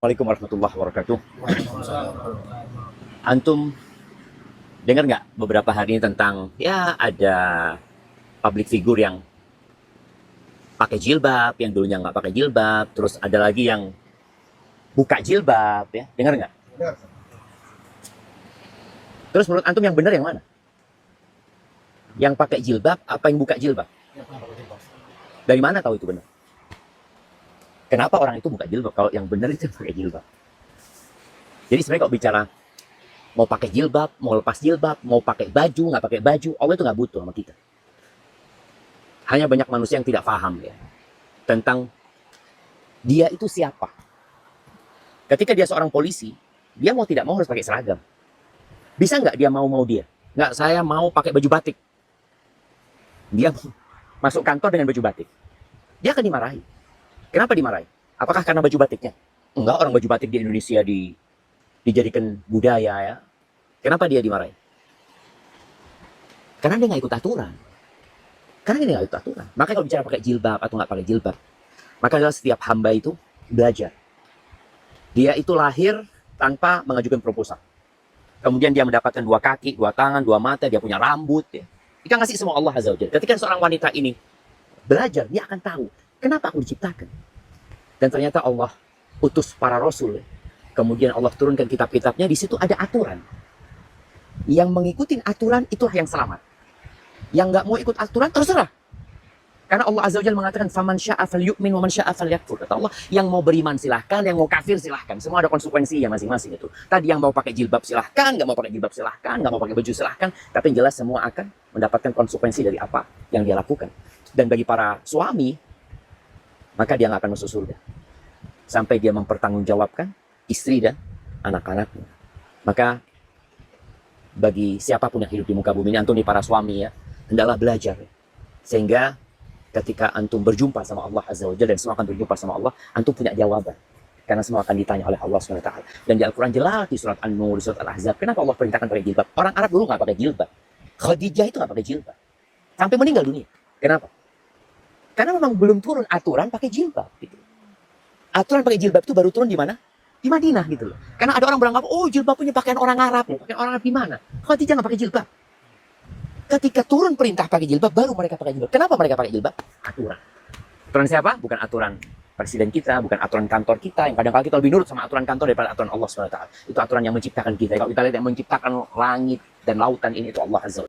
Assalamualaikum warahmatullahi wabarakatuh. Antum dengar nggak beberapa hari ini tentang ya ada public figure yang pakai jilbab, yang dulunya nggak pakai jilbab, terus ada lagi yang buka jilbab, ya dengar nggak? Terus menurut antum yang benar yang mana? Yang pakai jilbab apa yang buka jilbab? Dari mana tahu itu benar? Kenapa orang itu buka jilbab kalau yang benar itu pakai jilbab? Jadi sebenarnya kalau bicara mau pakai jilbab, mau lepas jilbab, mau pakai baju, nggak pakai baju, Allah itu nggak butuh sama kita. Hanya banyak manusia yang tidak paham ya tentang dia itu siapa. Ketika dia seorang polisi, dia mau tidak mau harus pakai seragam. Bisa nggak dia mau dia? Nggak, saya mau pakai baju batik. Dia masuk kantor dengan baju batik. Dia akan dimarahi. Kenapa dimarahi? Apakah karena baju batiknya? Enggak, orang baju batik di Indonesia dijadikan budaya ya. Kenapa dia dimarahi? Karena dia nggak ikut aturan. Karena dia nggak ikut aturan. Makanya kalau bicara pakai jilbab atau nggak pakai jilbab, maka adalah setiap hamba itu belajar. Dia itu lahir tanpa mengajukan proposal. Kemudian dia mendapatkan 2 kaki, 2 tangan, 2 mata, dia punya rambut. Ya. Kita ngasih semua Allah Azza wa Jalla. Ketika seorang wanita ini belajar, dia akan tahu kenapa aku diciptakan. Dan ternyata Allah utus para rasul. Kemudian Allah turunkan kitab-kitabnya, di situ ada aturan. Yang mengikuti aturan itulah yang selamat. Yang nggak mau ikut aturan terserah. Karena Allah Azza wa Jalla mengatakan faman syaa falyu'min wa man syaa falyakfur. Kata Allah, yang mau beriman silahkan, yang mau kafir silahkan. Semua ada konsekuensinya masing-masing itu. Tadi yang mau pakai jilbab silahkan, nggak mau pakai jilbab silahkan, nggak mau pakai baju silahkan. Tapi yang jelas semua akan mendapatkan konsekuensi dari apa yang dia lakukan. Dan bagi para suami, maka dia nggak akan masuk surga sampai dia mempertanggungjawabkan istri dan anak-anaknya. Maka bagi siapapun yang hidup di muka bumi ini, antum nih para suami ya, hendaklah belajar sehingga ketika antum berjumpa sama Allah Azza wa Jalla dan semua akan berjumpa sama Allah, antum punya jawaban. Karena semua akan ditanya oleh Allah SWT. Dan di Al-Quran jelas di surat An-Nur, di surat Al-Ahzab, kenapa Allah perintahkan pakai jilbab? Orang Arab dulu nggak pakai jilbab. Khadijah itu nggak pakai jilbab. Sampai meninggal dunia. Kenapa? Karena memang belum turun aturan pakai jilbab. Gitu. Aturan pakai jilbab itu baru turun di mana? Di Madinah gitu loh. Karena ada orang beranggap, oh jilbab punya pakaian orang Arab. Pakaian orang Arab di mana? Khadijah nggak pakai jilbab. Ketika turun perintah pakai jilbab, baru mereka pakai jilbab. Kenapa mereka pakai jilbab? Aturan. Aturan siapa? Bukan aturan presiden kita, bukan aturan kantor kita. Yang kadang-kadang kita lebih nurut sama aturan kantor daripada aturan Allah SWT. Itu aturan yang menciptakan kita. Kalau kita lihat yang menciptakan langit dan lautan ini, itu Allah Azza wa Jalla.